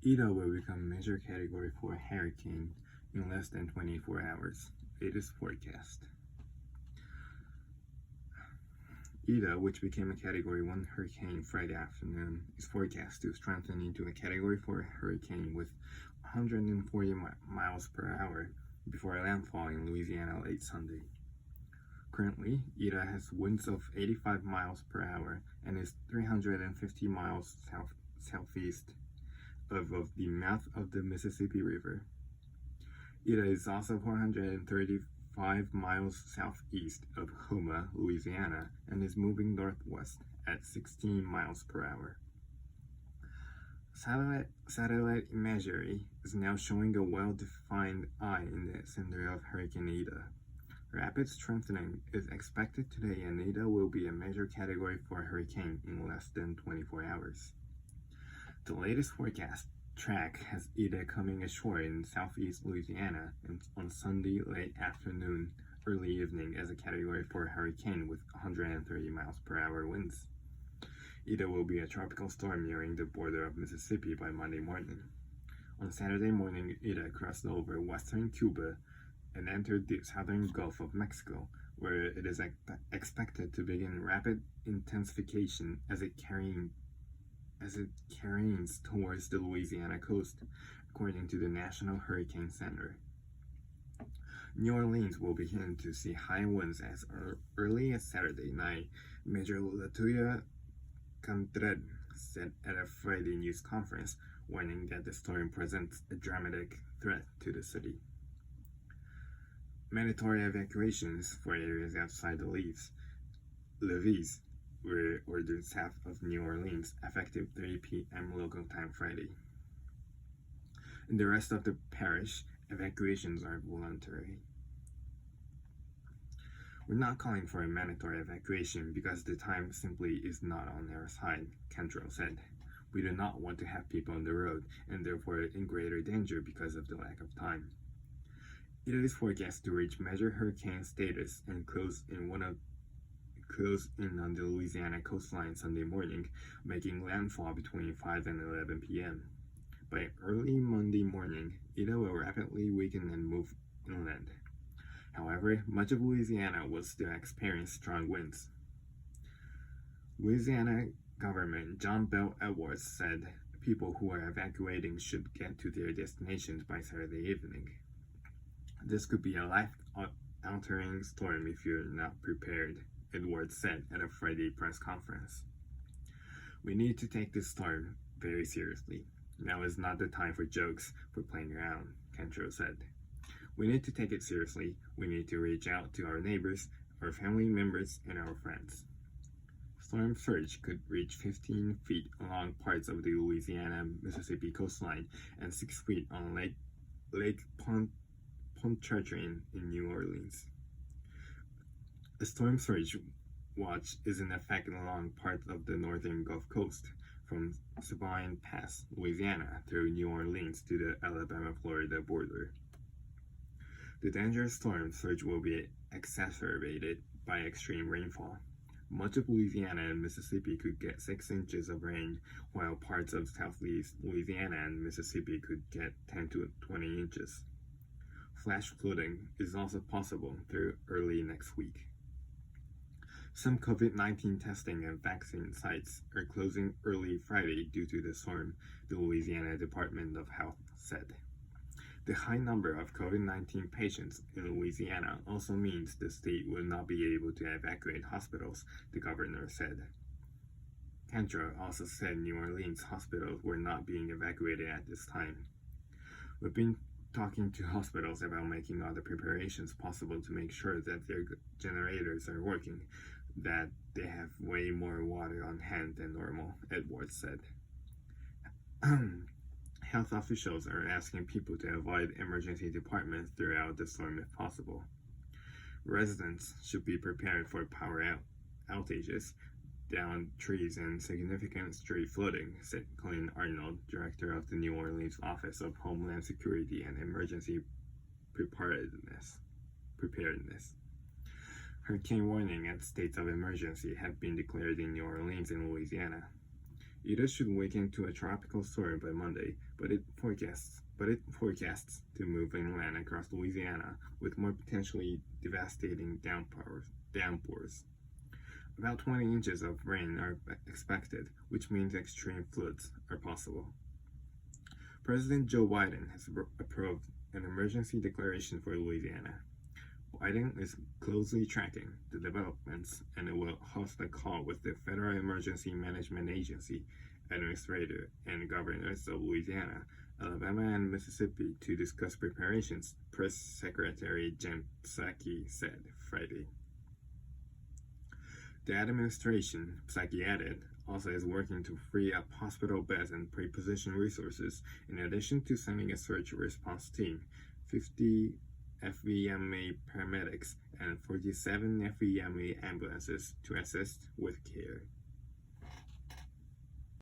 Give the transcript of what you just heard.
Ida will become major category 4 hurricane in less than 24 hours. Latest forecast. Ida, which became a Category 1 hurricane Friday afternoon, is forecast to strengthen into a Category 4 hurricane with 140 miles per hour before landfall in Louisiana late Sunday. Currently, Ida has winds of 85 miles per hour and is 350 miles southeast of the mouth of the Mississippi River. Ida is also 435 miles southeast of Houma, Louisiana, and is moving northwest at 16 miles per hour. Satellite imagery is now showing a well-defined eye in the center of Hurricane Ida. Rapid strengthening is expected today, and Ida will be a major Category 4 hurricane in less than 24 hours. The latest forecast track has Ida coming ashore in southeast Louisiana on Sunday late afternoon, early evening as a Category 4 hurricane with 130 miles per hour winds. Ida will be a tropical storm nearing the border of Mississippi by Monday morning. On Saturday morning, Ida crossed over western Cuba and entered the southern Gulf of Mexico, where it is expected to begin rapid intensification as it careens towards the Louisiana coast, according to the National Hurricane Center. New Orleans will begin to see high winds as early as Saturday night, Major Latoya Cantred said at a Friday news conference, warning that the storm presents a dramatic threat to the city. Mandatory evacuations for areas outside the levees were ordered south of New Orleans, effective 3 p.m. local time Friday. In the rest of the parish, evacuations are voluntary. We're not calling for a mandatory evacuation because the time simply is not on our side, Cantrell said. We do not want to have people on the road and therefore in greater danger because of the lack of time. It is forecast to reach major hurricane status and close in on the Louisiana coastline Sunday morning, making landfall between 5 and 11 p.m. By early Monday morning, Ida will rapidly weaken and move inland. However, much of Louisiana will still experience strong winds. Louisiana Governor John Bell Edwards said people who are evacuating should get to their destinations by Saturday evening. This could be a life-altering storm if you're not prepared, Edwards said at a Friday press conference. We need to take this storm very seriously. Now is not the time for jokes, for playing around, Cantrell said. We need to take it seriously. We need to reach out to our neighbors, our family members, and our friends. Storm surge could reach 15 feet along parts of the Louisiana-Mississippi coastline and 6 feet on Lake Pontchartrain in New Orleans. A storm surge watch is in effect along parts of the northern Gulf Coast, from Sabine Pass, Louisiana, through New Orleans to the Alabama-Florida border. The dangerous storm surge will be exacerbated by extreme rainfall. Much of Louisiana and Mississippi could get 6 inches of rain, while parts of southeast Louisiana and Mississippi could get 10 to 20 inches. Flash flooding is also possible through early next week. Some COVID-19 testing and vaccine sites are closing early Friday due to the storm, the Louisiana Department of Health said. The high number of COVID-19 patients in Louisiana also means the state will not be able to evacuate hospitals, the governor said. Cantrell also said New Orleans hospitals were not being evacuated at this time. We've been talking to hospitals about making all the preparations possible to make sure that their generators are working, that they have way more water on hand than normal, Edwards said. Health officials are asking people to avoid emergency departments throughout the storm if possible. Residents should be prepared for power outages, downed trees, and significant street flooding, said Colin Arnold, director of the New Orleans Office of Homeland Security and Emergency Preparedness. Hurricane warning and states of emergency have been declared in New Orleans and Louisiana. Ida should weaken to a tropical storm by Monday, but it forecasts to move inland across Louisiana with more potentially devastating downpours. About 20 inches of rain are expected, which means extreme floods are possible. President Joe Biden has approved an emergency declaration for Louisiana. Biden is closely tracking the developments and it will host a call with the Federal Emergency Management Agency administrator and governors of Louisiana, Alabama, and Mississippi to discuss preparations, Press Secretary Jen Psaki said Friday. The administration, Psaki added, also is working to free up hospital beds and pre-position resources, in addition to sending a search response team, 50 FVMA paramedics, and 47 FVMA ambulances to assist with care.